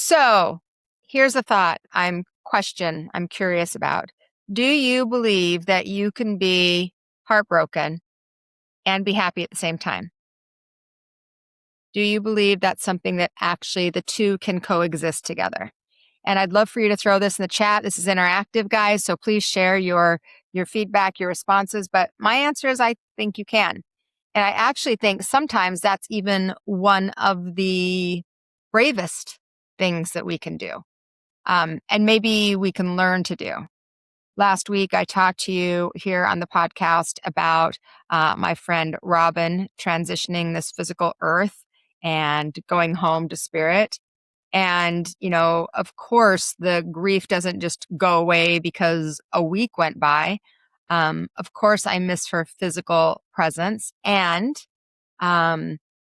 So here's a thought I'm curious about. Do you believe that you can be heartbroken and be happy at the same time? Do you believe that's something that actually the two can coexist together? And I'd love for you to throw this in the chat. This is interactive, guys, so please share your feedback, your responses. But my answer is I think you can. And I actually think sometimes that's even one of the bravest things that we can do. And maybe we can learn to do. Last week, I talked to you here on the podcast about my friend Robin transitioning this physical earth and going home to spirit. And, of course, the grief doesn't just go away because a week went by. Of course, I miss her physical presence um,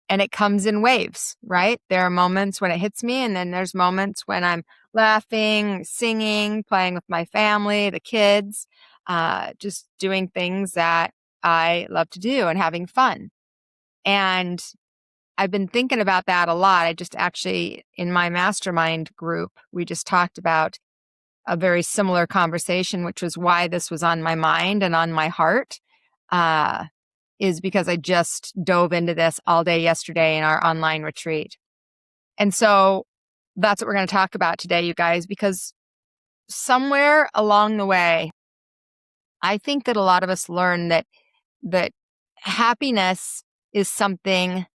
and it comes in waves, right? There are moments when it hits me, and then there's moments when I'm laughing, singing, playing with my family, the kids, just doing things that I love to do and having fun. And I've been thinking about that a lot. I just actually, in my mastermind group, we just talked about a very similar conversation, which was why this was on my mind and on my heart. Is because I just dove into this all day yesterday in our online retreat. And so that's what we're going to talk about today, you guys, because somewhere along the way, I think that a lot of us learn that happiness is something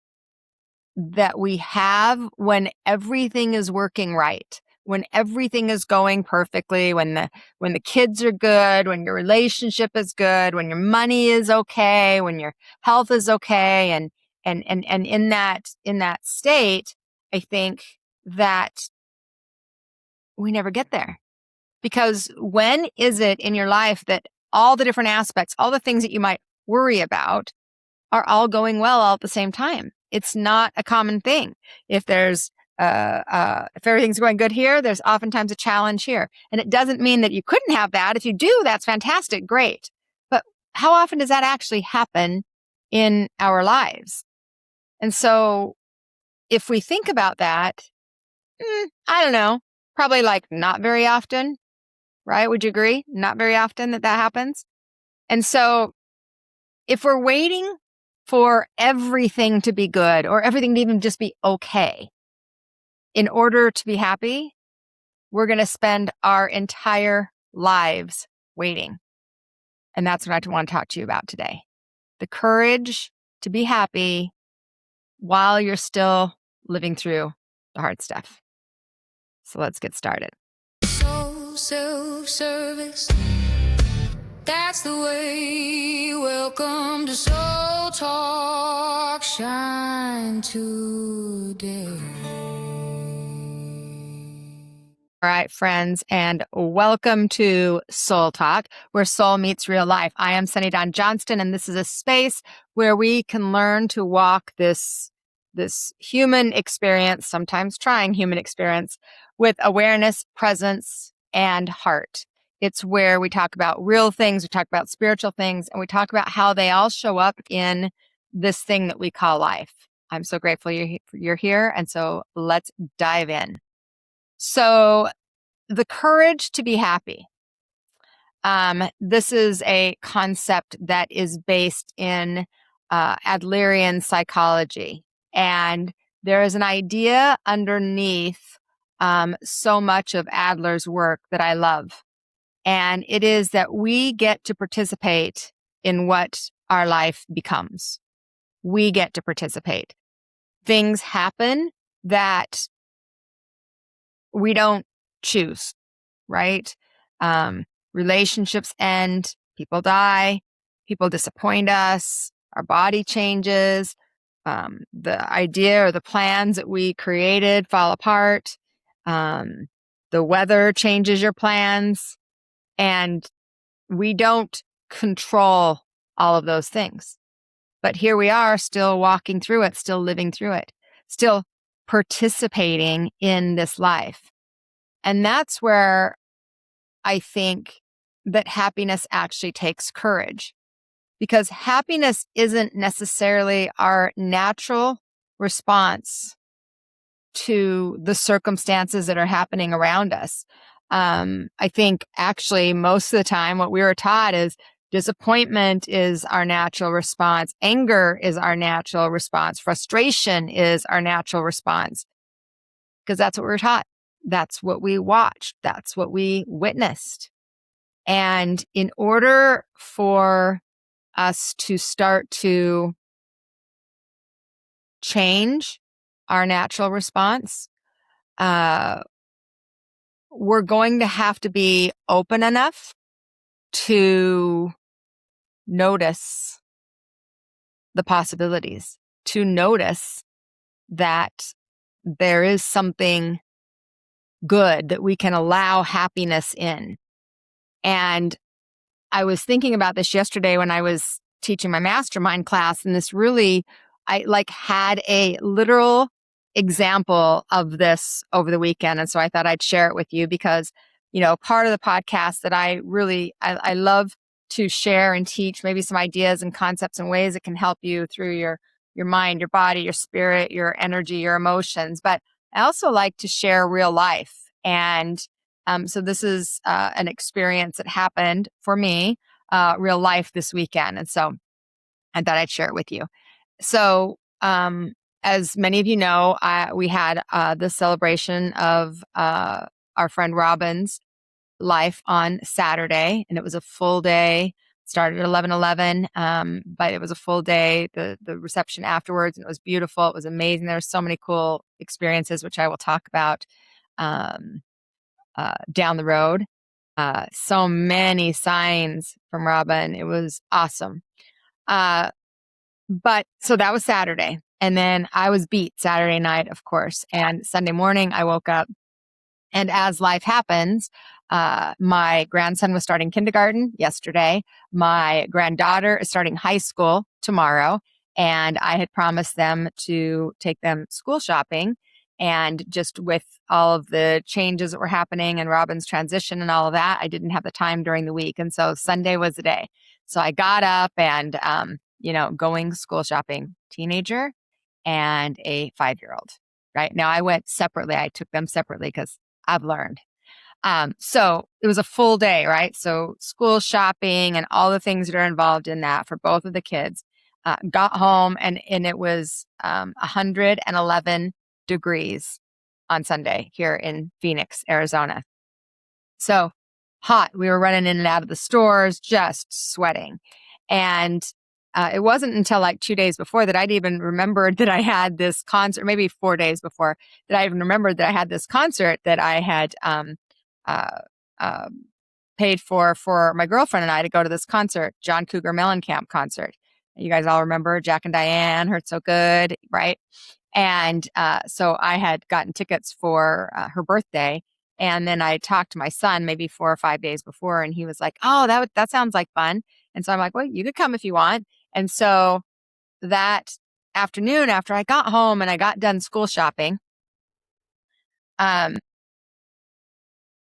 that we have when everything is working right, when everything is going perfectly, when the kids are good, when your relationship is good, when your money is okay, when your health is okay, and in that state, I think that we never get there. Because when is it in your life that all the different aspects, all the things that you might worry about are all going well all at the same time? It's not a common thing. If if everything's going good here, there's oftentimes a challenge here. And it doesn't mean that you couldn't have that. If you do, that's fantastic. Great. But how often does that actually happen in our lives? And so if we think about that, I don't know, probably like not very often, right? Would you agree? Not very often that happens. And so if we're waiting for everything to be good or everything to even just be okay in order to be happy, we're going to spend our entire lives waiting. And that's what I want to talk to you about today. The courage to be happy while you're still living through the hard stuff. So let's get started. So self-service, that's the way. Welcome to SolTalk, shine today. All right, friends, and welcome to Soul Talk, where soul meets real life. I am Sunny Dawn Johnston, and this is a space where we can learn to walk this human experience, sometimes trying human experience, with awareness, presence, and heart. It's where we talk about real things, we talk about spiritual things, and we talk about how they all show up in this thing that we call life. I'm so grateful you're here, and so let's dive in. So the courage to be happy. This is a concept that is based in Adlerian psychology. And there is an idea underneath so much of Adler's work that I love. And it is that we get to participate in what our life becomes. We get to participate. Things happen that we don't choose, right? Relationships end, people die, people disappoint us, our body changes, the idea or the plans that we created fall apart, the weather changes your plans, and we don't control all of those things. But here we are still walking through it, still living through it, still participating in this life. And that's where I think that happiness actually takes courage, because happiness isn't necessarily our natural response to the circumstances that are happening around us. I think actually most of the time what we were taught is disappointment is our natural response. Anger is our natural response. Frustration is our natural response, because that's what we were taught. That's what we watched. That's what we witnessed. And in order for us to start to change our natural response, we're going to have to be open enough to notice the possibilities, to notice that there is something good, that we can allow happiness in. And I was thinking about this yesterday when I was teaching my mastermind class, and this really, I had a literal example of this over the weekend. And so I thought I'd share it with you because, part of the podcast that I love to share and teach maybe some ideas and concepts and ways that can help you through your mind, your body, your spirit, your energy, your emotions. But I also like to share real life. And so this is an experience that happened for me, real life this weekend. And so I thought I'd share it with you. So as many of you know, we had the celebration of our friend Robin's life on Saturday, and it was a full day. Started at 11:11, but it was a full day. The reception afterwards, and it was beautiful. It was amazing. There were so many cool experiences, which I will talk about down the road. So many signs from Robin. It was awesome. But so that was Saturday. And then I was beat Saturday night, of course. And Sunday morning, I woke up. And as life happens, my grandson was starting kindergarten yesterday. My granddaughter is starting high school tomorrow. And I had promised them to take them school shopping. And just with all of the changes that were happening and Robin's transition and all of that, I didn't have the time during the week. And so Sunday was the day. So I got up and, going school shopping, teenager and a 5-year-old. Right now, I went separately. I took them separately because I've learned. So it was a full day, right? So school shopping and all the things that are involved in that for both of the kids. Got home and it was 111 degrees on Sunday here in Phoenix, Arizona. So hot. We were running in and out of the stores, just sweating. And it wasn't until like 2 days before that I'd even remembered that I had this concert, maybe 4 days before that I even remembered that I had this concert that I had paid for my girlfriend and I to go to this concert, John Cougar Mellencamp concert. You guys all remember Jack and Diane, Hurt So Good, right? And so I had gotten tickets for her birthday. And then I talked to my son maybe 4 or 5 days before, and he was like, "Oh, that sounds like fun." And so I'm like, "Well, you could come if you want." And so that afternoon, after I got home and I got done school shopping, um,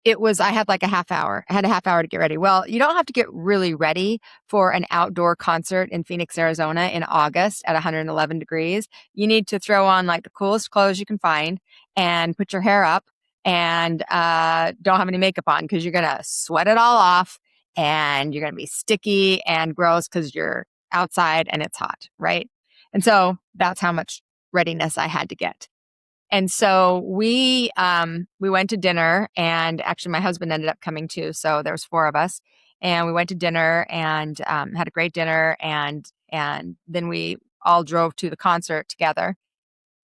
I had like a half hour. I had a half hour to get ready. Well, you don't have to get really ready for an outdoor concert in Phoenix, Arizona in August at 111 degrees. You need to throw on like the coolest clothes you can find and put your hair up and don't have any makeup on because you're going to sweat it all off and you're going to be sticky and gross because you're outside and it's hot, right? And so that's how much readiness I had to get. And so we went to dinner, and actually my husband ended up coming too. So there was 4 of us, and we went to dinner and had a great dinner, and then we all drove to the concert together.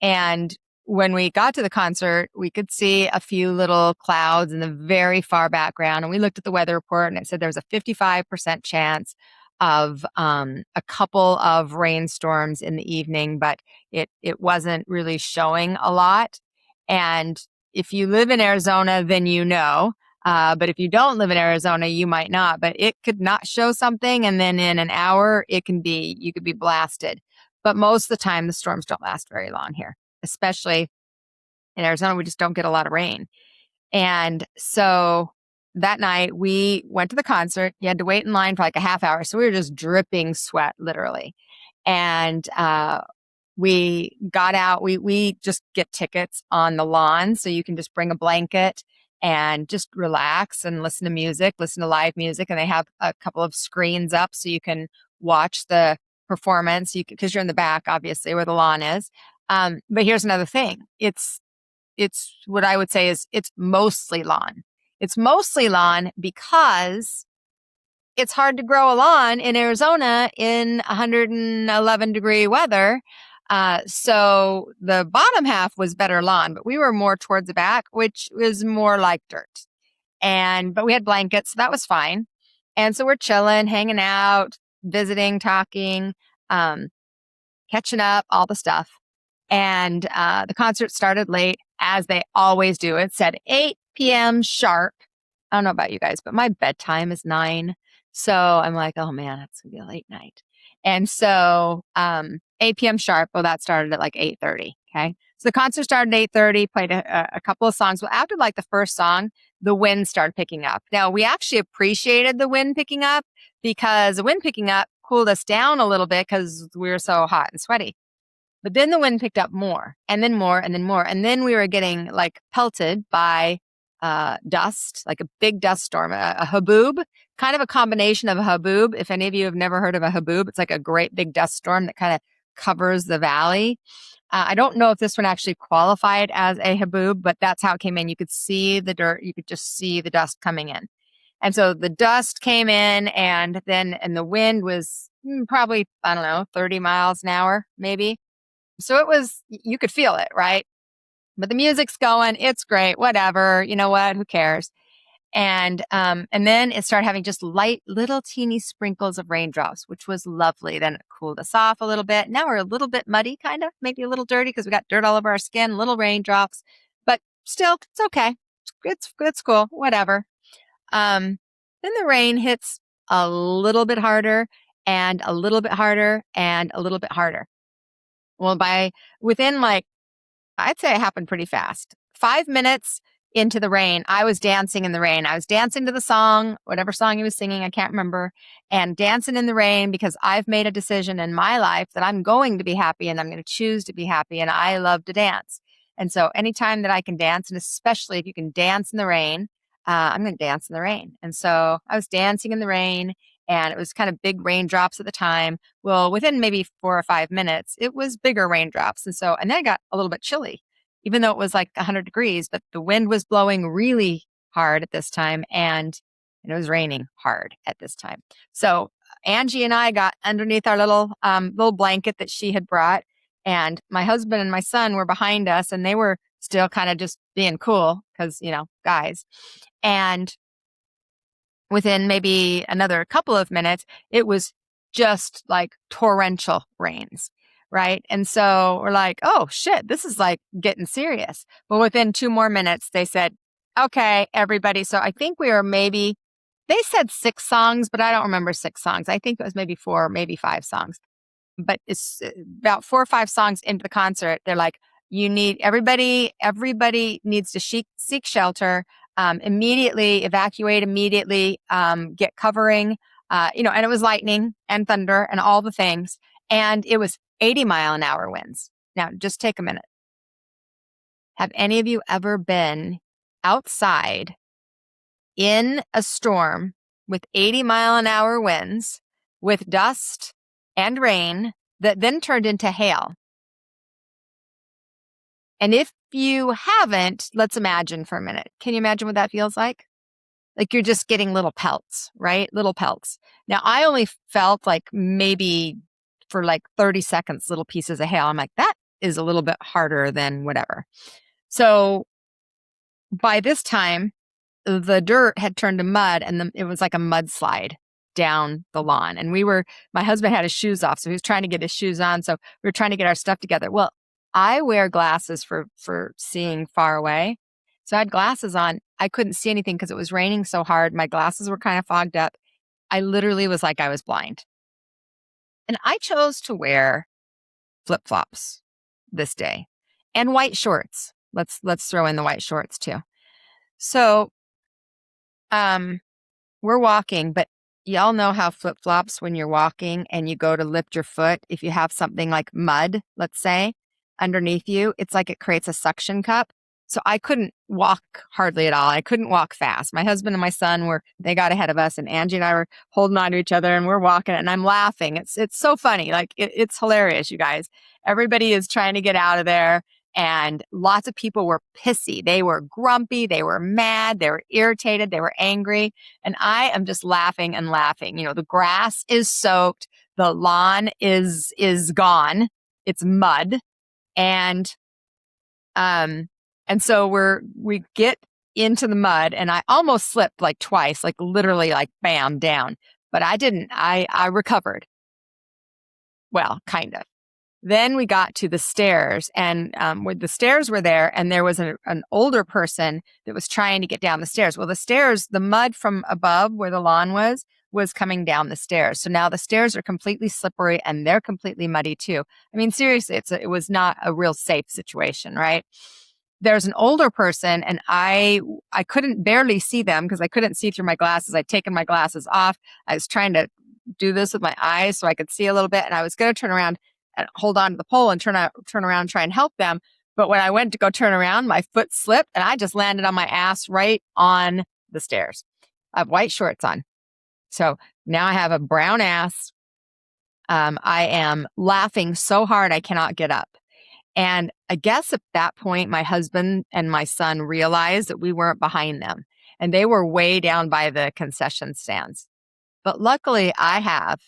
And when we got to the concert, we could see a few little clouds in the very far background. And we looked at the weather report, and it said there was a 55% chance of a couple of rainstorms in the evening, but it wasn't really showing a lot. And if you live in Arizona, then you know. But if you don't live in Arizona, you might not. But it could not show something, and then in an hour, you could be blasted. But most of the time, the storms don't last very long here, especially in Arizona. We just don't get a lot of rain. And so that night we went to the concert. You had to wait in line for like a half hour. So we were just dripping sweat, literally. And We got out, we just get tickets on the lawn. So you can just bring a blanket and just relax and listen to music, listen to live music. And they have a couple of screens up so you can watch the performance. Because you're in the back, obviously, where the lawn is. But here's another thing. It's what I would say is it's mostly lawn. It's mostly lawn because it's hard to grow a lawn in Arizona in 111-degree weather. So the bottom half was better lawn, but we were more towards the back, which was more like dirt. But we had blankets, so that was fine. And so we're chilling, hanging out, visiting, talking, catching up, all the stuff. And the concert started late, as they always do. It said 8 p.m. sharp. I don't know about you guys, but my bedtime is 9. So I'm like, oh man, it's going to be a late night. And so 8 p.m. sharp, well, that started at like 8:30. Okay. So the concert started at 8:30, played a couple of songs. Well, after like the first song, the wind started picking up. Now, we actually appreciated the wind picking up because the wind picking up cooled us down a little bit because we were so hot and sweaty. But then the wind picked up more and then more and then more. And then we were getting like pelted by dust, like a big dust storm, a haboob, kind of a combination of a haboob. If any of you have never heard of a haboob, it's like a great big dust storm that kind of covers the valley. I don't know if this one actually qualified as a haboob, but that's how it came in. You could see the dirt. You could just see the dust coming in. And so the dust came in and the wind was probably, I don't know, 30 miles an hour, maybe. So you could feel it, right? But the music's going, it's great, whatever, you know what, who cares? And then it started having just light, little teeny sprinkles of raindrops, which was lovely. Then it cooled us off a little bit. Now we're a little bit muddy, kind of, maybe a little dirty because we got dirt all over our skin, little raindrops, but still, it's okay. It's cool, whatever. Then the rain hits a little bit harder and a little bit harder and a little bit harder. Well, within like, I'd say it happened pretty fast. 5 minutes into the rain, I was dancing in the rain. I was dancing to the song, whatever song he was singing, I can't remember, and dancing in the rain because I've made a decision in my life that I'm going to be happy and I'm going to choose to be happy. And I love to dance. And so anytime that I can dance, and especially if you can dance in the rain, I'm going to dance in the rain. And so I was dancing in the rain. And it was kind of big raindrops at the time. Well, within maybe 4 or 5 minutes, it was bigger raindrops. And then it got a little bit chilly, even though it was like 100 degrees, but the wind was blowing really hard at this time. And it was raining hard at this time. So Angie and I got underneath our little blanket that she had brought. And my husband and my son were behind us, and they were still kind of just being cool because, guys. And within maybe another couple of minutes, it was just like torrential rains, right? And so we're like, oh shit, this is like getting serious. But within 2 more minutes, they said, okay, everybody. So I think they said 6 songs, but I don't remember 6 songs. I think it was maybe 4, maybe 5 songs. But it's about 4 or 5 songs into the concert. They're like, everybody needs to seek shelter. Immediately evacuate, get covering, and it was lightning and thunder and all the things. And it was 80-mile-an-hour winds. Now, just take a minute. Have any of you ever been outside in a storm with 80-mile-an-hour winds with dust and rain that then turned into hail? And if you haven't, let's imagine for a minute. Can you imagine what that feels like? Like you're just getting little pelts, right? Little pelts. Now, I only felt like maybe for like 30 seconds, little pieces of hail. I'm like, that is a little bit harder than whatever. So by this time, the dirt had turned to mud, and it was like a mudslide down the lawn. And my husband had his shoes off, so he was trying to get his shoes on. So we were trying to get our stuff together. Well, I wear glasses for seeing far away. So I had glasses on. I couldn't see anything because it was raining so hard. My glasses were kind of fogged up. I literally was like I was blind. And I chose to wear flip-flops this day and white shorts. Let's throw in the white shorts too. So we're walking, but y'all know how flip-flops, when you're walking and you go to lift your foot, if you have something like mud, let's say, underneath you, it's like it creates a suction cup. So I couldn't walk hardly at all. I couldn't walk fast. My husband and my son they got ahead of us, and Angie and I were holding on to each other and we're walking, and I'm laughing. It's so funny. Like it's hilarious, you guys. Everybody is trying to get out of there. And lots of people were pissy. They were grumpy. They were mad. They were irritated. They were angry. And I am just laughing and laughing. You know, the grass is soaked. The lawn is gone. It's mud. And, um, and so we get into the mud, and I almost slipped like twice, like literally like bam down, but I didn't. I recovered. Well, kind of. Then we got to the stairs, and where the stairs were there, and there was an older person that was trying to get down the stairs. Well, the stairs, the mud from above where the lawn was coming down the stairs. So now the stairs are completely slippery and they're completely muddy too. I mean, seriously, it was not a real safe situation, right? There's an older person, and I couldn't barely see them because I couldn't see through my glasses. I'd taken my glasses off. I was trying to do this with my eyes so I could see a little bit, and I was going to turn around and hold on to the pole and turn around and try and help them. But when I went to go turn around, my foot slipped and I just landed on my ass right on the stairs. I have white shorts on. So now I have a brown ass. I am laughing so hard I cannot get up. And I guess at that point, my husband and my son realized that we weren't behind them, and they were way down by the concession stands. But luckily, I have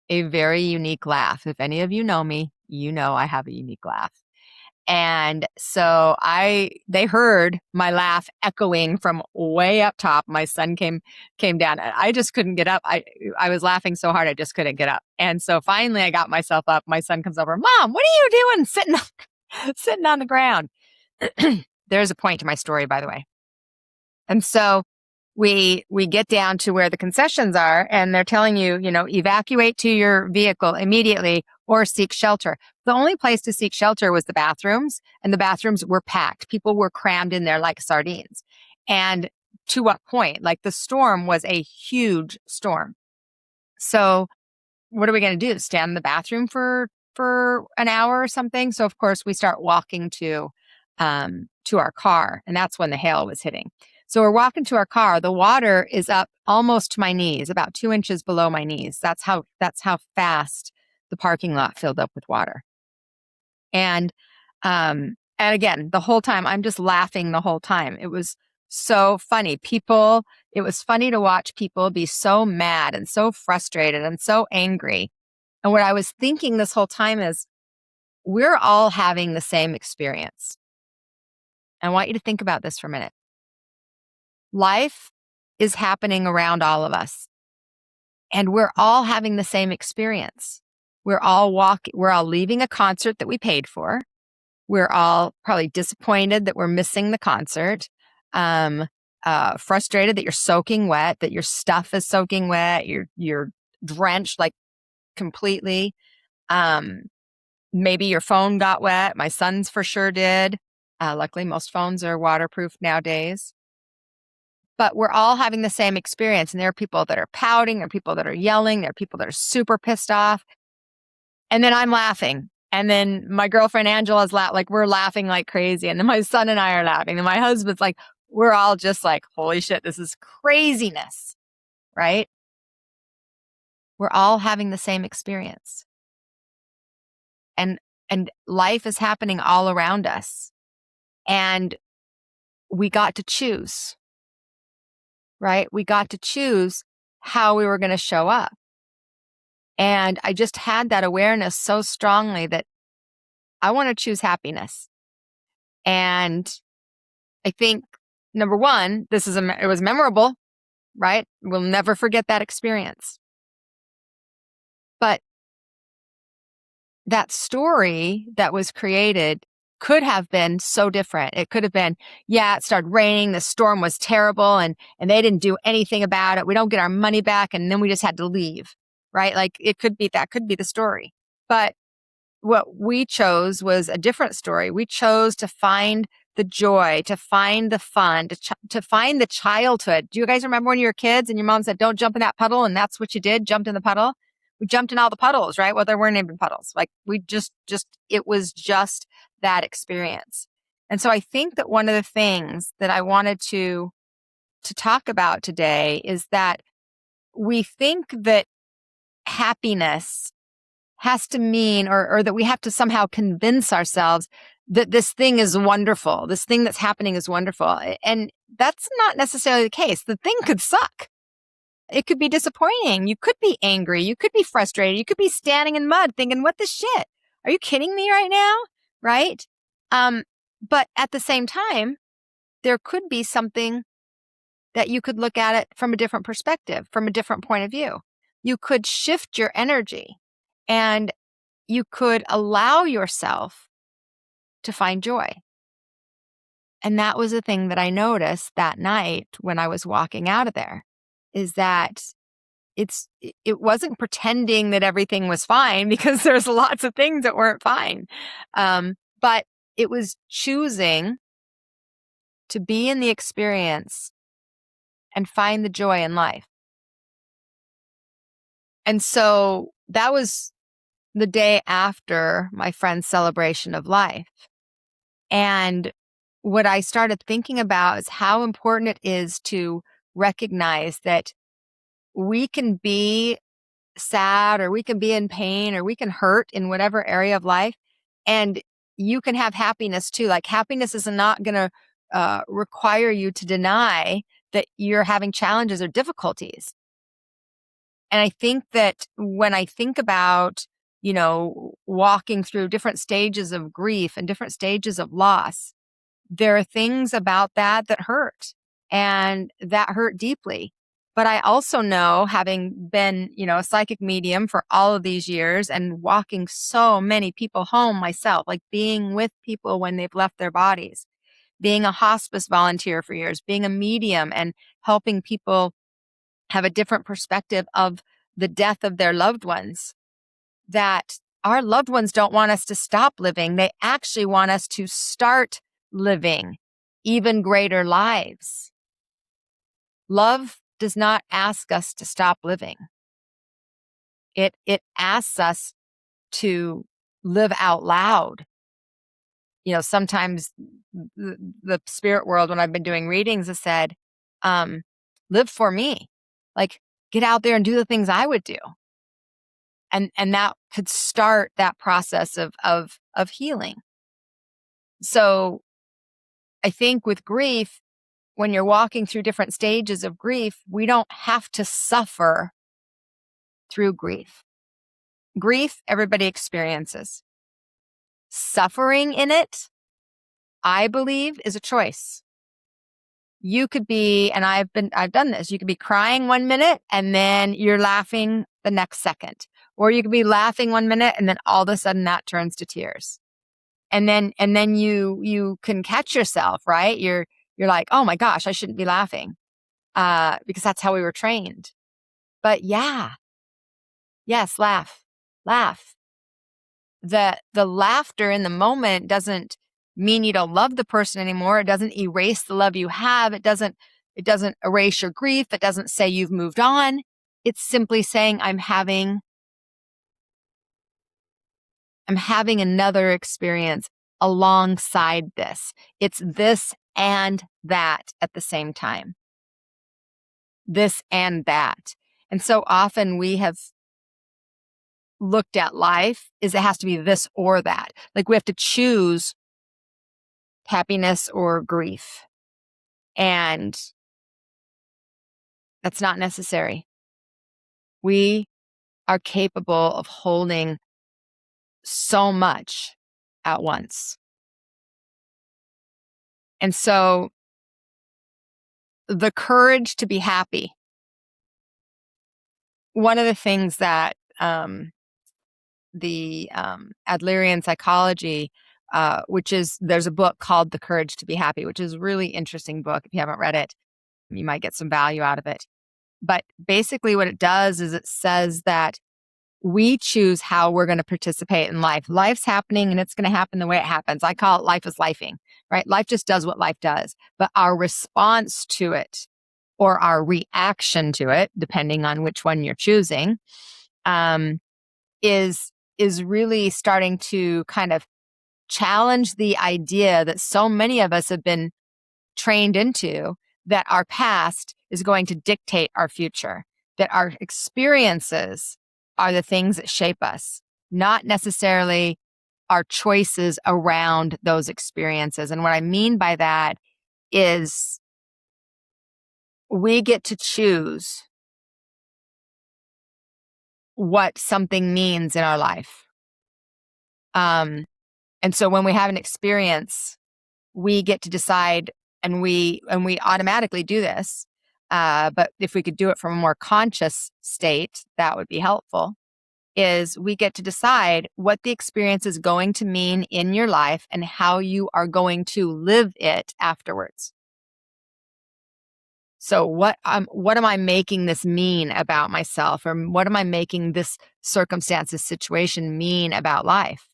a very unique laugh. If any of you know me, you know I have a unique laugh. And so they heard my laugh echoing from way up top. My son came down, and I just couldn't get up. I was laughing so hard I just couldn't get up. And so finally I got myself up. My son comes over, "Mom, what are you doing sitting on the ground?" There's a point to my story, by the way. And so we get down to where the concessions are, and they're telling you, evacuate to your vehicle immediately or seek shelter. The only place to seek shelter was the bathrooms, and the bathrooms were packed. People were crammed in there like sardines. And to what point? Like, the storm was a huge storm. So what are we going to do? Stand in the bathroom for an hour or something? So of course we start walking to our car, and that's when the hail was hitting. So we're walking to our car. The water is up almost to my knees, about 2 inches below my knees. That's how fast the parking lot filled up with water. And again, the whole time I'm just laughing the whole time. It was so funny. It was funny to watch people be so mad and so frustrated and so angry. And what I was thinking this whole time is, we're all having the same experience. I want you to think about this for a minute. Life is happening around all of us, and we're all having the same experience. We're all leaving a concert that we paid for. We're all probably disappointed that we're missing the concert, frustrated that you're soaking wet, that your stuff is soaking wet, you're drenched like completely. Maybe your phone got wet. My son's for sure did. Luckily, most phones are waterproof nowadays. But we're all having the same experience. And there are people that are pouting. There are people that are yelling. There are people that are super pissed off. And then I'm laughing. And then my girlfriend Angela's we're laughing like crazy. And then my son and I are laughing. And my husband's like, we're all just like, holy shit, this is craziness, right? We're all having the same experience. And life is happening all around us. And we got to choose, right? We got to choose how we were going to show up. And I just had that awareness so strongly that I want to choose happiness. And I think, number one, it was memorable, right? We'll never forget that experience. But that story that was created could have been so different. It could have been, it started raining, the storm was terrible, and they didn't do anything about it. We don't get our money back, and then we just had to leave, right? Like, that could be the story. But what we chose was a different story. We chose to find the joy, to find the fun, to find the childhood. Do you guys remember when you were kids and your mom said, don't jump in that puddle? And that's what you did, jumped in the puddle? We jumped in all the puddles, right? Well, there weren't even puddles. Like we it was just that experience. And so I think that one of the things that I wanted to talk about today is that we think that happiness has to mean, or that we have to somehow convince ourselves that this thing is wonderful. This thing that's happening is wonderful. And that's not necessarily the case. The thing could suck. It could be disappointing. You could be angry. You could be frustrated. You could be standing in mud thinking, what the shit? Are you kidding me right now? Right? But at the same time, there could be something that you could look at it from a different perspective, from a different point of view. You could shift your energy and you could allow yourself to find joy. And that was the thing that I noticed that night when I was walking out of there, is that it wasn't pretending that everything was fine, because there's lots of things that weren't fine. But it was choosing to be in the experience and find the joy in life. And so that was the day after my friend's celebration of life. And what I started thinking about is how important it is to recognize that we can be sad, or we can be in pain, or we can hurt in whatever area of life. And you can have happiness too. Like happiness is not going to require you to deny that you're having challenges or difficulties. And I think that when I think about, walking through different stages of grief and different stages of loss, there are things about that hurt, and that hurt deeply. But I also know, having been, a psychic medium for all of these years and walking so many people home myself, like being with people when they've left their bodies, being a hospice volunteer for years, being a medium and helping people have a different perspective of the death of their loved ones, that our loved ones don't want us to stop living. They actually want us to start living even greater lives. Love does not ask us to stop living. It asks us to live out loud. Sometimes the spirit world, when I've been doing readings, has said, live for me. Like, get out there and do the things I would do. And that could start that process of healing. So I think with grief, when you're walking through different stages of grief, we don't have to suffer through grief. Grief, everybody experiences. Suffering in it, I believe, is a choice. You could be, and I've done this, you could be crying 1 minute and then you're laughing the next second. Or you could be laughing 1 minute and then all of a sudden that turns to tears. And then you can catch yourself, right? You're like, oh my gosh, I shouldn't be laughing. Because that's how we were trained. But yes, laugh. The laughter in the moment doesn't mean you don't love the person anymore. It doesn't erase the love you have. It doesn't erase your grief. It doesn't say you've moved on. It's simply saying I'm having another experience alongside this. It's this and that at the same time. This and that. And so often we have looked at life as it has to be this or that. Like we have to choose happiness or grief. And that's not necessary. We are capable of holding so much at once. And so the courage to be happy. One of the things that the Adlerian psychology, there's a book called The Courage to Be Happy, which is a really interesting book. If you haven't read it, you might get some value out of it. But basically what it does is it says that we choose how we're going to participate in life. Life's happening and it's going to happen the way it happens. I call it life is lifing, right? Life just does what life does. But our response to it or our reaction to it, depending on which one you're choosing, is really starting to kind of challenge the idea that so many of us have been trained into, that our past is going to dictate our future, that our experiences are the things that shape us, not necessarily our choices around those experiences. And what I mean by that is we get to choose what something means in our life. And so when we have an experience, we get to decide, and we automatically do this. But if we could do it from a more conscious state, that would be helpful, is we get to decide what the experience is going to mean in your life and how you are going to live it afterwards. So what am I making this mean about myself, or what am I making this circumstance, this situation mean about life?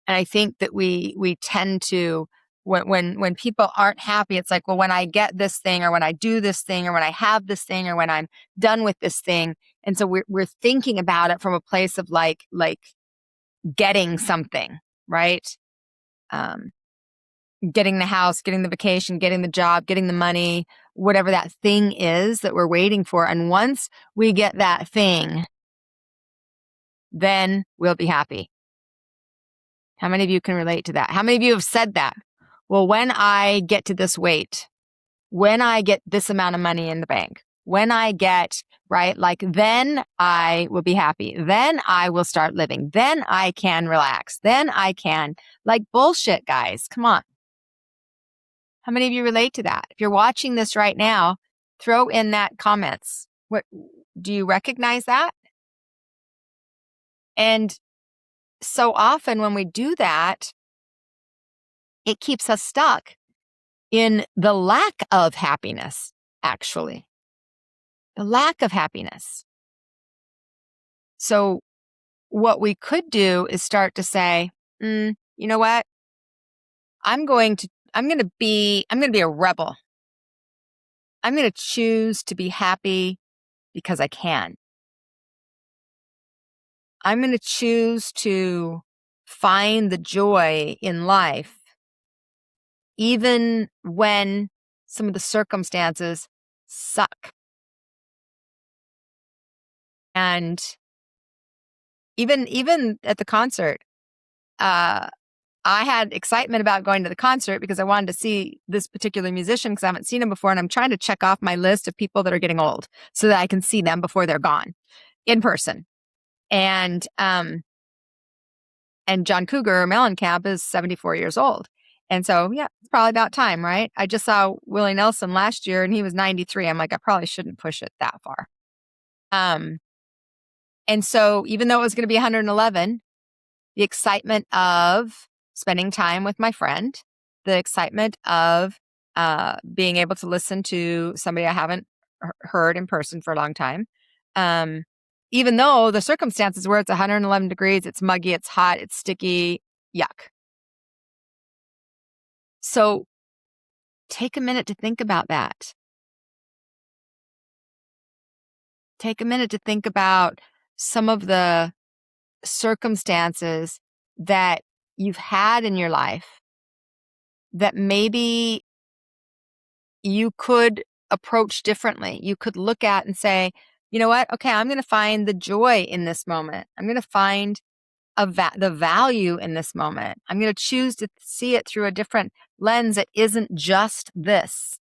And I think that we tend to, when people aren't happy, it's like, well, when I get this thing, or when I do this thing, or when I have this thing, or when I'm done with this thing. And so we're thinking about it from a place of like getting something, right? Getting the house, getting the vacation, getting the job, getting the money, whatever that thing is that we're waiting for. And once we get that thing, then we'll be happy. How many of you can relate to that? How many of you have said that? Well, when I get to this weight, when I get this amount of money in the bank, when I get, right, like, then I will be happy. Then I will start living. Then I can relax. Then I can, like, bullshit, guys. Come on. How many of you relate to that? If you're watching this right now, throw in that comments. What do you recognize that? And so often when we do that, it keeps us stuck in the lack of happiness, actually. The lack of happiness. So what we could do is start to say, you know what? I'm going to be a rebel. I'm going to choose to be happy because I can. I'm going to choose to find the joy in life, even when some of the circumstances suck. And even at the concert, I had excitement about going to the concert because I wanted to see this particular musician because I haven't seen him before. And I'm trying to check off my list of people that are getting old so that I can see them before they're gone in person. And John Cougar Mellencamp is 74 years old. And so, yeah, it's probably about time, right? I just saw Willie Nelson last year and he was 93. I'm like, I probably shouldn't push it that far. And so even though it was going to be 111, the excitement of spending time with my friend, the excitement of being able to listen to somebody I haven't heard in person for a long time, even though the circumstances where it's 111 degrees, it's muggy, it's hot, it's sticky, yuck. So take a minute to think about that. Take a minute to think about some of the circumstances that you've had in your life that maybe you could approach differently. You could look at and say, you know what? Okay, I'm going to find the joy in this moment. I'm going to find the value in this moment. I'm going to choose to see it through a different lens that isn't just this.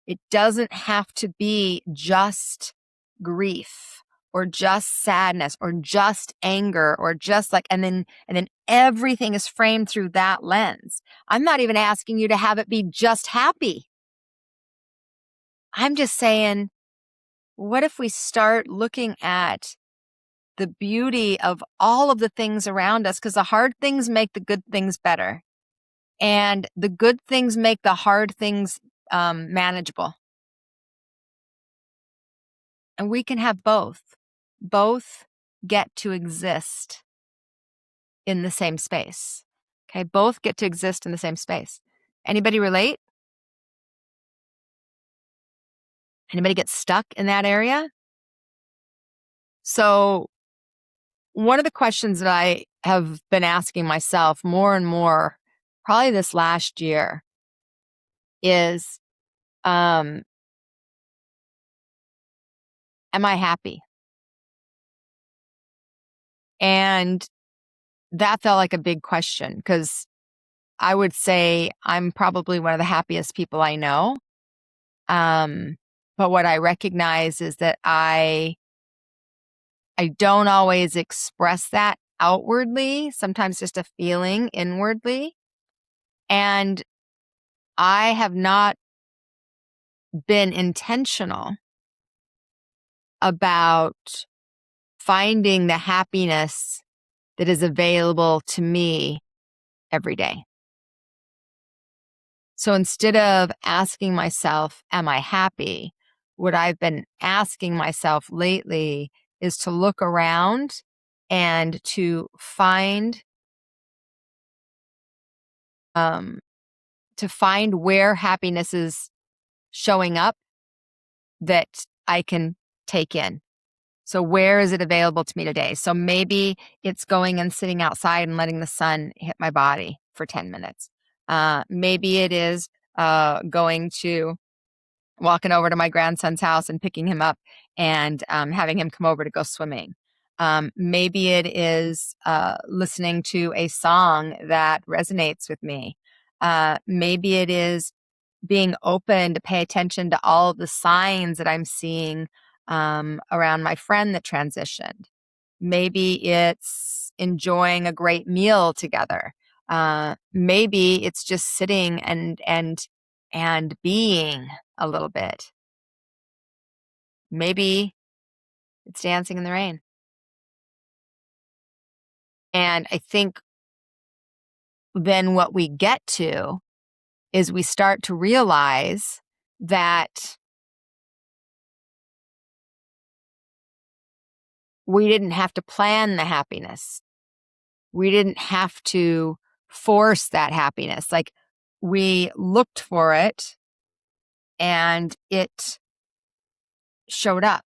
It doesn't have to be just grief or just sadness or just anger or just like, and then everything is framed through that lens. I'm not even asking you to have it be just happy. I'm just saying, what if we start looking at the beauty of all of the things around us? Because the hard things make the good things better. And the good things make the hard things manageable. And we can have both. both get to exist in the same space. Okay, both get to exist in the same space. Anybody relate? Anybody get stuck in that area? So one of the questions that I have been asking myself more and more, probably this last year, is, am I happy? And that felt like a big question because I would say I'm probably one of the happiest people I know. But what I recognize is that I don't always express that outwardly, sometimes just a feeling inwardly. And I have not been intentional about finding the happiness that is available to me every day. So instead of asking myself, am I happy? What I've been asking myself lately is to look around and to find where happiness is showing up that I can take in. So where is it available to me today? So maybe it's going and sitting outside and letting the sun hit my body for 10 minutes. Maybe it is walking over to my grandson's house and picking him up and having him come over to go swimming. Maybe it is listening to a song that resonates with me. Maybe it is being open to pay attention to all of the signs that I'm seeing around my friend that transitioned. Maybe it's enjoying a great meal together. Maybe it's just sitting and being a little bit. Maybe it's dancing in the rain. And I think then what we get to is we start to realize that we didn't have to plan the happiness. We didn't have to force that happiness. Like we looked for it and it showed up.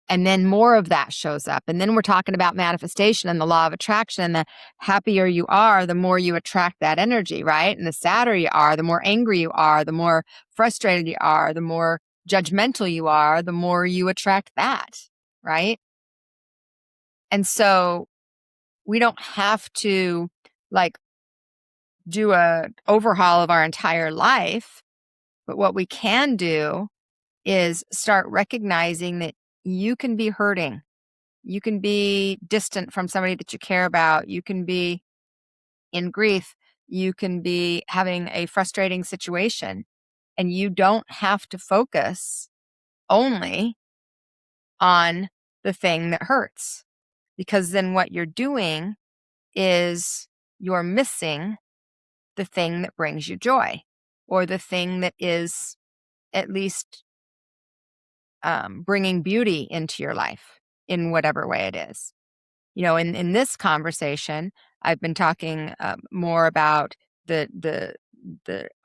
And then more of that shows up. And then we're talking about manifestation and the law of attraction. And the happier you are, the more you attract that energy, right? And the sadder you are, the more angry you are, the more frustrated you are, the more judgmental you are, the more you attract that, right? And so we don't have to like do a overhaul of our entire life, but what we can do is start recognizing that you can be hurting. You can be distant from somebody that you care about. You can be in grief. You can be having a frustrating situation, and you don't have to focus only on the thing that hurts, because then what you're doing is you're missing the thing that brings you joy, or the thing that is at least bringing beauty into your life in whatever way it is. You know, in this conversation, I've been talking more about the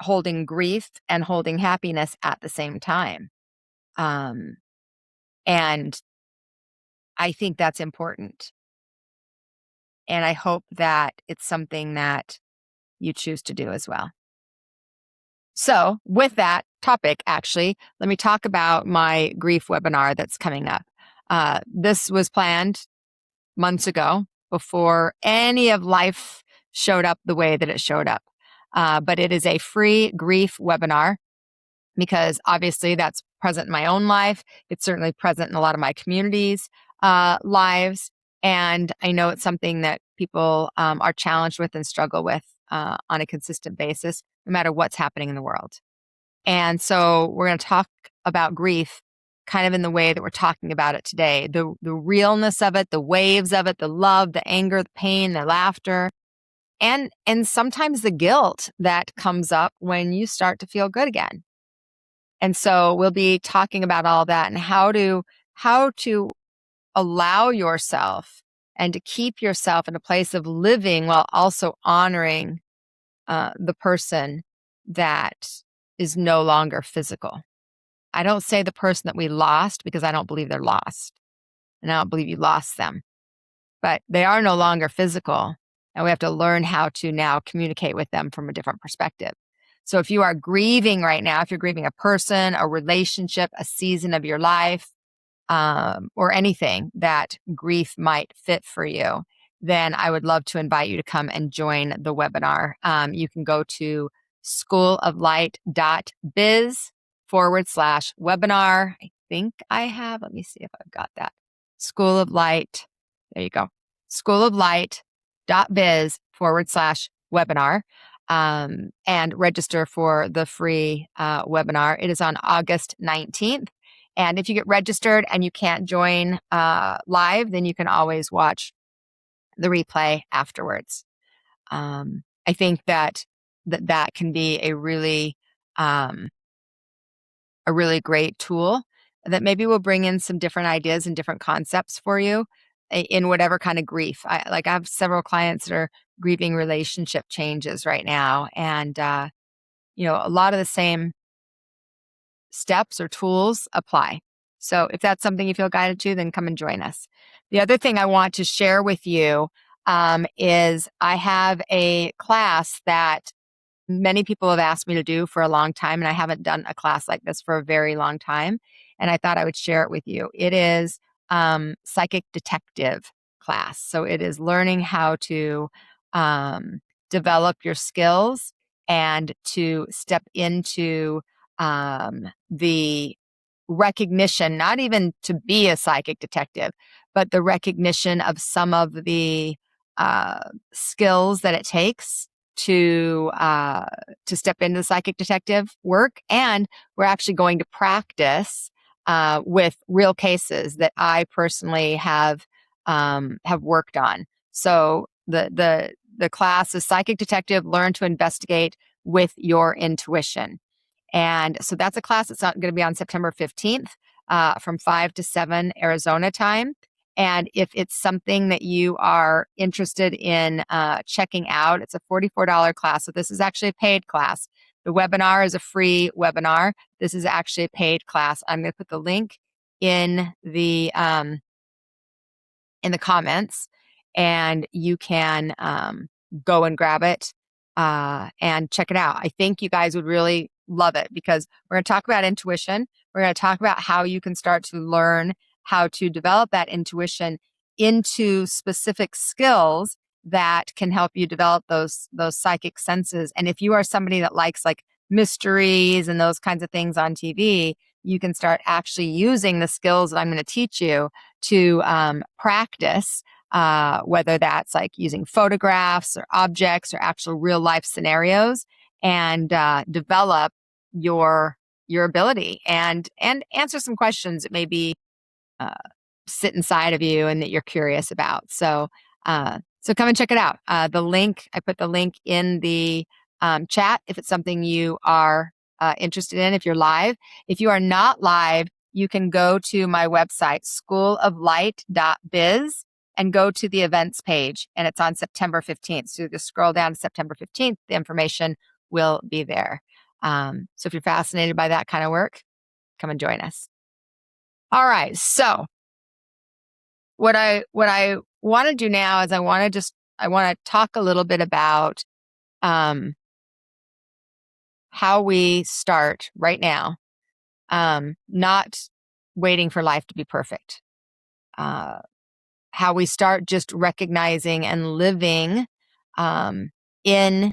holding grief and holding happiness at the same time, and I think that's important. And I hope that it's something that you choose to do as well. So, with that topic, actually, let me talk about my grief webinar that's coming up. This was planned months ago before any of life showed up the way that it showed up. But it is a free grief webinar because obviously that's present in my own life. It's certainly present in a lot of my communities' lives. And I know it's something that people are challenged with and struggle with on a consistent basis, no matter what's happening in the world. And so we're going to talk about grief kind of in the way that we're talking about it today. The realness of it, the waves of it, the love, the anger, the pain, the laughter, and sometimes the guilt that comes up when you start to feel good again. And so we'll be talking about all that and how to allow yourself and to keep yourself in a place of living while also honoring the person that is no longer physical. I don't say the person that we lost because I don't believe they're lost. And I don't believe you lost them. But they are no longer physical. And we have to learn how to now communicate with them from a different perspective. So if you are grieving right now, if you're grieving a person, a relationship, a season of your life, or anything that grief might fit for you, then I would love to invite you to come and join the webinar. You can go to schooloflight.biz/webinar. I think I have, let me see if I've got that. School of Light. There you go. schooloflight.biz/webinar. And register for the free webinar. It is on August 19th. And if you get registered and you can't join live, then you can always watch the replay afterwards. I think that can be a really great tool that maybe will bring in some different ideas and different concepts for you in whatever kind of grief. I have several clients that are grieving relationship changes right now, and a lot of the same steps or tools apply. So if that's something you feel guided to, then come and join us. The other thing I want to share with you is I have a class that many people have asked me to do for a long time, and I haven't done a class like this for a very long time. And I thought I would share it with you. It is psychic detective class. So it is learning how to develop your skills and to step into the recognition, not even to be a psychic detective, but the recognition of some of the skills that it takes to step into the psychic detective work. And we're actually going to practice with real cases that I personally have worked on. So the class is Psychic Detective: Learn to Investigate with Your Intuition. And so that's a class that's going to be on September 15th from 5 to 7 Arizona time. And if it's something that you are interested in checking out, it's a $44 class. So this is actually a paid class. The webinar is a free webinar. This is actually a paid class. I'm going to put the link in the comments, and you can go and grab it and check it out. I think you guys would really love it because we're going to talk about intuition. We're going to talk about how you can start to learn how to develop that intuition into specific skills that can help you develop those psychic senses. And if you are somebody that likes like mysteries and those kinds of things on TV, you can start actually using the skills that I'm going to teach you to practice, whether that's like using photographs or objects or actual real life scenarios, and develop your ability and answer some questions that maybe sit inside of you and that you're curious about. So come and check it out. I put the link in the chat if it's something you are interested in, if you're live. If you are not live, you can go to my website, schooloflight.biz, and go to the events page, and it's on September 15th. So just scroll down to September 15th. The information will be there. So if you're fascinated by that kind of work, come and join us. All right. So what I want to do now is I want to talk a little bit about how we start right now, not waiting for life to be perfect. How we start just recognizing and living in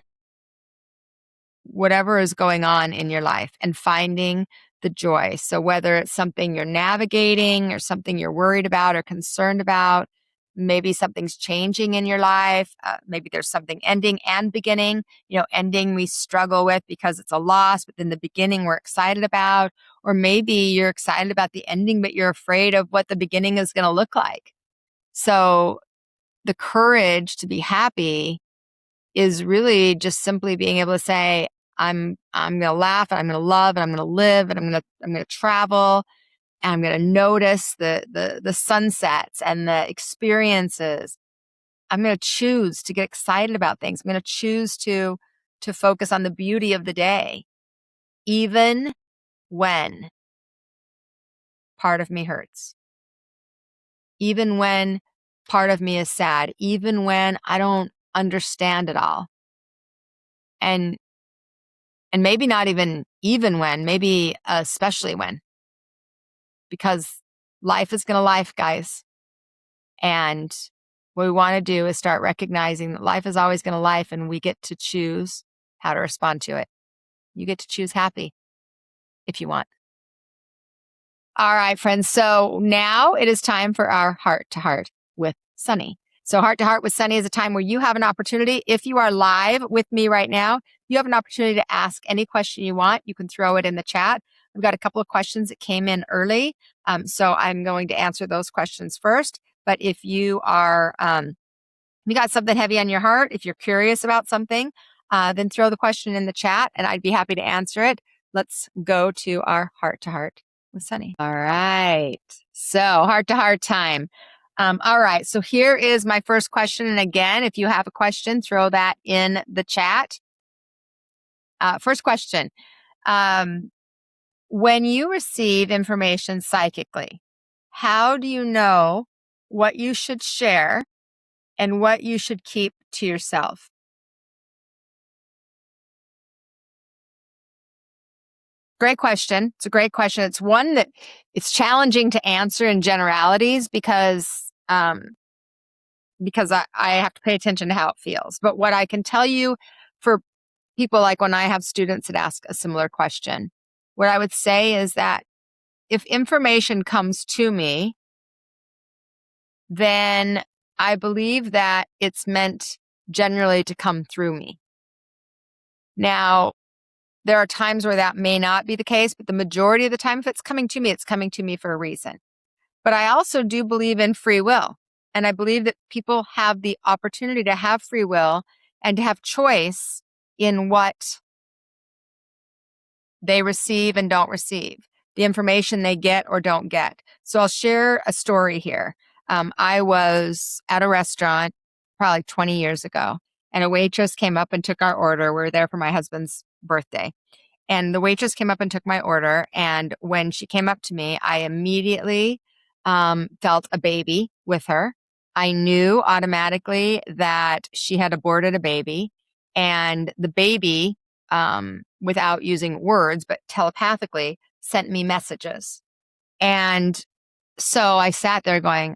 whatever is going on in your life and finding the joy. So whether it's something you're navigating or something you're worried about or concerned about, maybe something's changing in your life. Maybe there's something ending and beginning. Ending we struggle with because it's a loss, but then the beginning we're excited about. Or maybe you're excited about the ending, but you're afraid of what the beginning is going to look like. So the courage to be happy is really just simply being able to say, I'm going to laugh, and I'm going to love, and I'm going to live, and I'm going to travel, And I'm going to notice the sunsets and the experiences. I'm going to choose to get excited about things. I'm going to choose to focus on the beauty of the day, even when part of me hurts, even when part of me is sad, even when I don't understand it all. And maybe not even when, maybe especially when, because life is going to life, guys. And what we want to do is start recognizing that life is always going to life, and we get to choose how to respond to it. You get to choose happy if you want. All right, friends. So now it is time for our heart to heart with Sunny. So heart to heart with Sunny is a time where you have an opportunity. If you are live with me right now, you have an opportunity to ask any question you want. You can throw it in the chat. I've got a couple of questions that came in early. So I'm going to answer those questions first. But if you are, you got something heavy on your heart, if you're curious about something, then throw the question in the chat and I'd be happy to answer it. Let's go to our heart to heart with Sunny. All right. So heart to heart time. All right. So here is my first question. And again, if you have a question, throw that in the chat. First question. When you receive information psychically, how do you know what you should share and what you should keep to yourself? Great question. It's a great question. It's one that it's challenging to answer in generalities because I have to pay attention to how it feels. But what I can tell you for people, like when I have students that ask a similar question, what I would say is that if information comes to me, then I believe that it's meant generally to come through me. Now, there are times where that may not be the case, but the majority of the time, if it's coming to me, it's coming to me for a reason. But I also do believe in free will. And I believe that people have the opportunity to have free will and to have choice in what they receive and don't receive, the information they get or don't get. So I'll share a story here. I was at a restaurant probably 20 years ago, and a waitress came up and took our order. We were there for my husband's birthday. And the waitress came up and took my order. And when she came up to me, I immediately felt a baby with her. I knew automatically that she had aborted a baby. And the baby, without using words, but telepathically, sent me messages. And so I sat there going,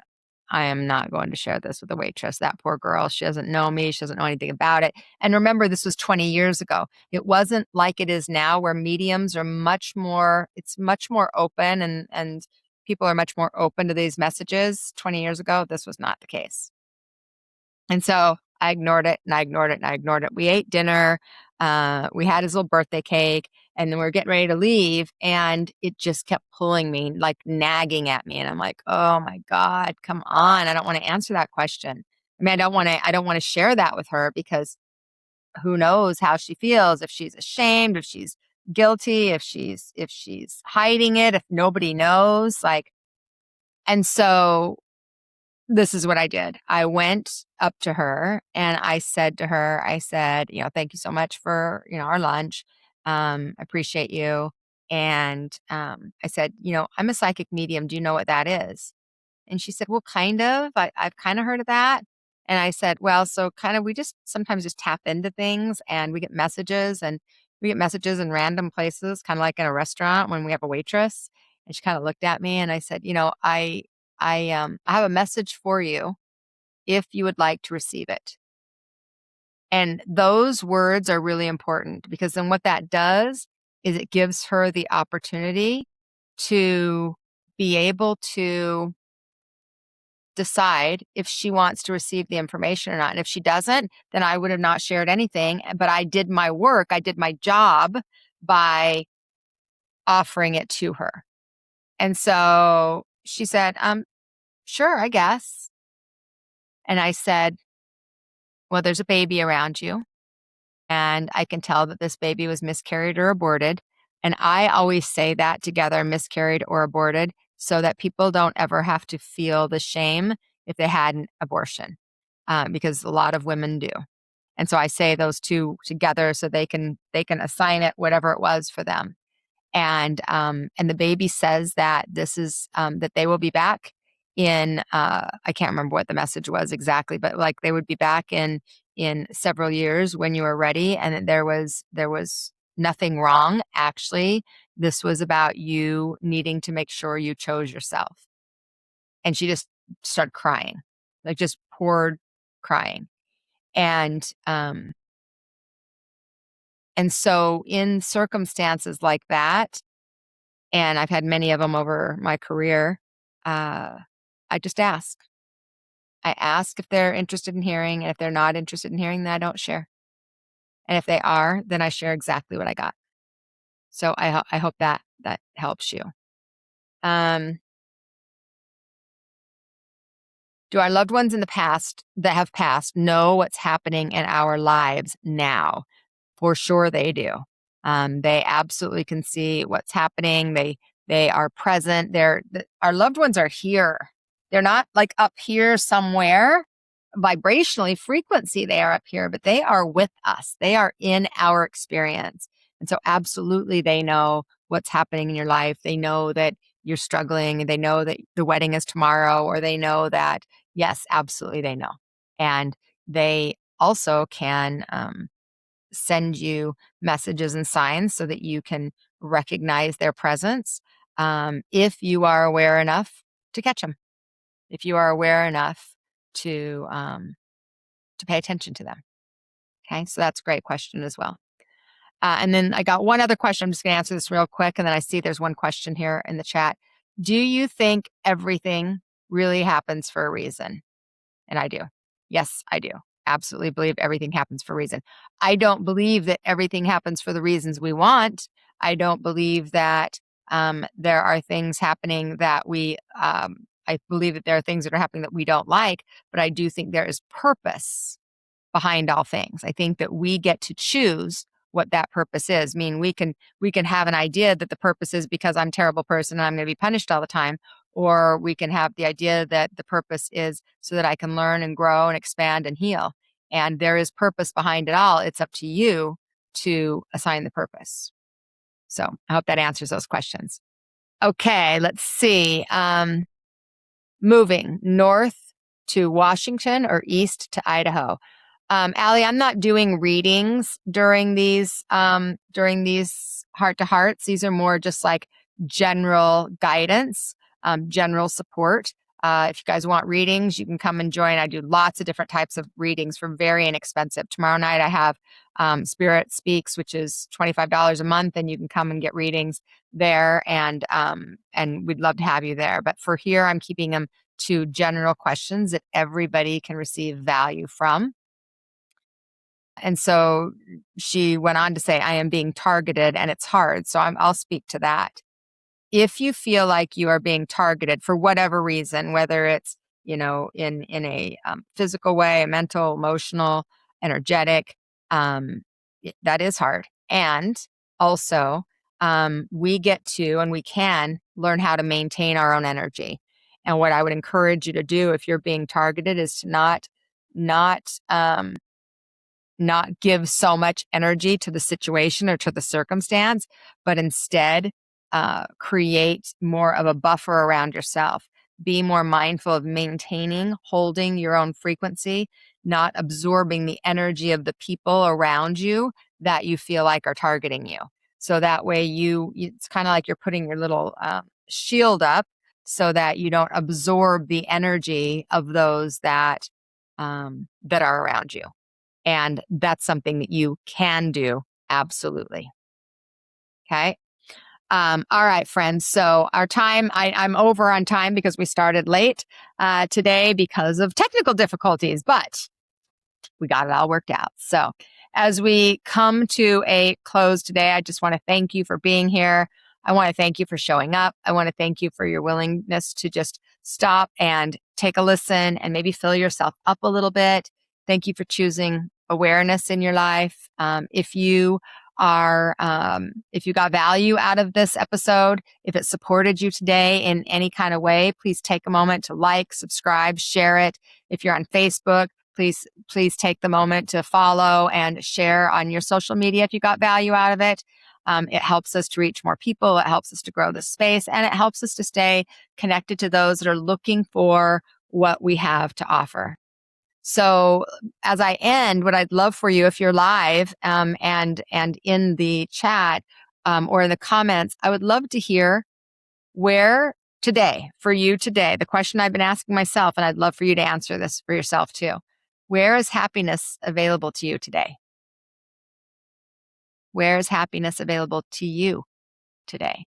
I am not going to share this with the waitress. That poor girl, she doesn't know me. She doesn't know anything about it. And remember, this was 20 years ago. It wasn't like it is now where mediums are it's much more open and people are much more open to these messages. 20 years ago, this was not the case. And so I ignored it and I ignored it and I ignored it. We ate dinner. We had his little birthday cake and then we were getting ready to leave and it just kept pulling me, like nagging at me. And I'm like, oh my God, come on. I don't want to answer that question. I mean, I don't want to share that with her because who knows how she feels, if she's ashamed, if she's guilty, if she's hiding it, if nobody knows, like, and so this is what I did. I went up to her and I said to her, thank you so much for, our lunch. I appreciate you. And I said, I'm a psychic medium. Do you know what that is? And she said, well, kind of. I've kind of heard of that. And I said, well, so kind of, we just sometimes just tap into things and we get messages in random places, kind of like in a restaurant when we have a waitress. And she kind of looked at me and I said, I have a message for you if you would like to receive it. And those words are really important because then what that does is it gives her the opportunity to be able to decide if she wants to receive the information or not. And if she doesn't, then I would have not shared anything. But I did my work, I did my job by offering it to her. And so she said, sure, I guess. And I said, well, there's a baby around you. And I can tell that this baby was miscarried or aborted. And I always say that together, miscarried or aborted, so that people don't ever have to feel the shame if they had an abortion, because a lot of women do. And so I say those two together so they can assign it whatever it was for them. And the baby says that this is that they will be back in I can't remember what the message was exactly, but like they would be back in several years when you are ready, and that there was nothing wrong. Actually, this was about you needing to make sure you chose yourself. And she just started crying, like just poured crying. And and so in circumstances like that, and I've had many of them over my career, I just ask. I ask if they're interested in hearing, and if they're not interested in hearing, then I don't share. And if they are, then I share exactly what I got. So I hope that helps you. Do our loved ones in the past that have passed know what's happening in our lives now? For sure they do. They absolutely can see what's happening. They are present. Our loved ones are here. They're not like up here somewhere. Vibrationally, frequency, they are up here, but they are with us. They are in our experience. And so absolutely they know what's happening in your life. They know that you're struggling, and they know that the wedding is tomorrow, or they know that, yes, absolutely they know. And they also can send you messages and signs so that you can recognize their presence, if you are aware enough to catch them, if you are aware enough to pay attention to them. Okay, so that's a great question as well. And then I got one other question. I'm just going to answer this real quick, and then I see there's one question here in the chat. Do you think everything really happens for a reason? And I do. Yes, I do. Absolutely believe everything happens for a reason. I don't believe that everything happens for the reasons we want. I don't believe that there are things happening that I believe that there are things that are happening that we don't like, but I do think there is purpose behind all things. I think that we get to choose what that purpose is. I mean, we can have an idea that the purpose is because I'm a terrible person and I'm going to be punished all the time, or we can have the idea that the purpose is so that I can learn and grow and expand and heal. And there is purpose behind it all. It's up to you to assign the purpose. So I hope that answers those questions. Okay, let's see. Moving north to Washington or east to Idaho. Allie, I'm not doing readings during these heart to hearts. These are more just like general guidance, general support. If you guys want readings, you can come and join. I do lots of different types of readings for very inexpensive. Tomorrow night I have Spirit Speaks, which is $25 a month, and you can come and get readings there, and we'd love to have you there. But for here, I'm keeping them to general questions that everybody can receive value from. And so she went on to say, I am being targeted and it's hard. So I'll speak to that. If you feel like you are being targeted for whatever reason, whether it's, in a physical way, a mental, emotional, energetic, that is hard. And also, we get to, and we can learn how to maintain our own energy. And what I would encourage you to do if you're being targeted is to not give so much energy to the situation or to the circumstance, but instead create more of a buffer around yourself. Be more mindful of holding your own frequency, not absorbing the energy of the people around you that you feel like are targeting you. So that way it's kind of like you're putting your little shield up so that you don't absorb the energy of those that are around you. And that's something that you can do. Absolutely. Okay. All right, friends. So our time, I'm over on time because we started late today because of technical difficulties, but we got it all worked out. So as we come to a close today, I just want to thank you for being here. I want to thank you for showing up. I want to thank you for your willingness to just stop and take a listen and maybe fill yourself up a little bit. Thank you for choosing awareness in your life. If you if you got value out of this episode, if it supported you today in any kind of way, please take a moment to like, subscribe, share it. If you're on Facebook, please take the moment to follow and share on your social media if you got value out of it. It helps us to reach more people. It helps us to grow the space, and it helps us to stay connected to those that are looking for what we have to offer. So as I end, what I'd love for you, if you're live and in the chat or in the comments, I would love to hear where today, for you today, the question I've been asking myself, and I'd love for you to answer this for yourself too. Where is happiness available to you today? Where is happiness available to you today?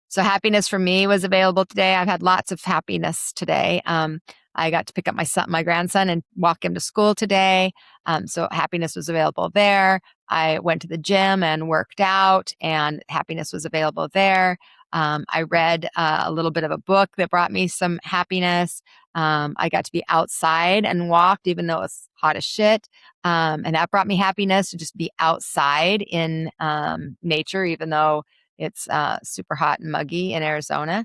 So happiness for me was available today. I've had lots of happiness today. I got to pick up my grandson and walk him to school today. So happiness was available there. I went to the gym and worked out, and happiness was available there. I read a little bit of a book that brought me some happiness. I got to be outside and walked, even though it was hot as shit. And that brought me happiness to just be outside in nature, even though it's super hot and muggy in Arizona.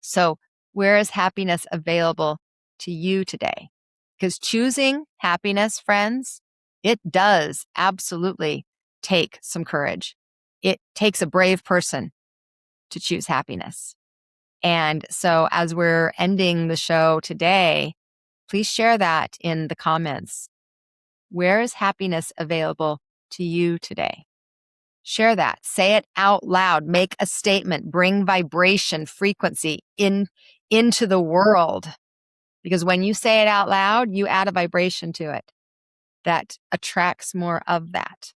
So where is happiness available to you today? Because choosing happiness, friends, it does absolutely take some courage. It takes a brave person to choose happiness. And so as we're ending the show today, please share that in the comments. Where is happiness available to you today? Share that. Say it out loud. Make a statement. Bring vibration, frequency into the world. Because when you say it out loud, you add a vibration to it that attracts more of that.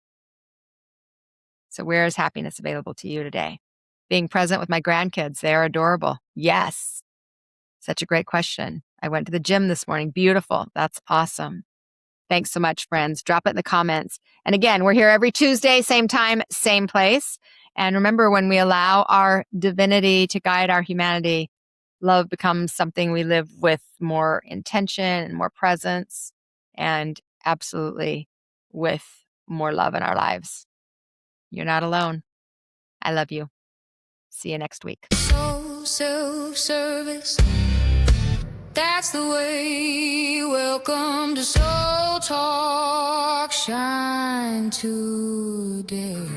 So where is happiness available to you today? Being present with my grandkids. They're adorable. Yes. Such a great question. I went to the gym this morning. Beautiful. That's awesome. Thanks so much, friends. Drop it in the comments. And again, we're here every Tuesday, same time, same place. And remember, when we allow our divinity to guide our humanity, love becomes something we live with more intention and more presence, and absolutely with more love in our lives. You're not alone. I love you. See you next week. So self-service, that's the way. Welcome to Soul Talk, shine today.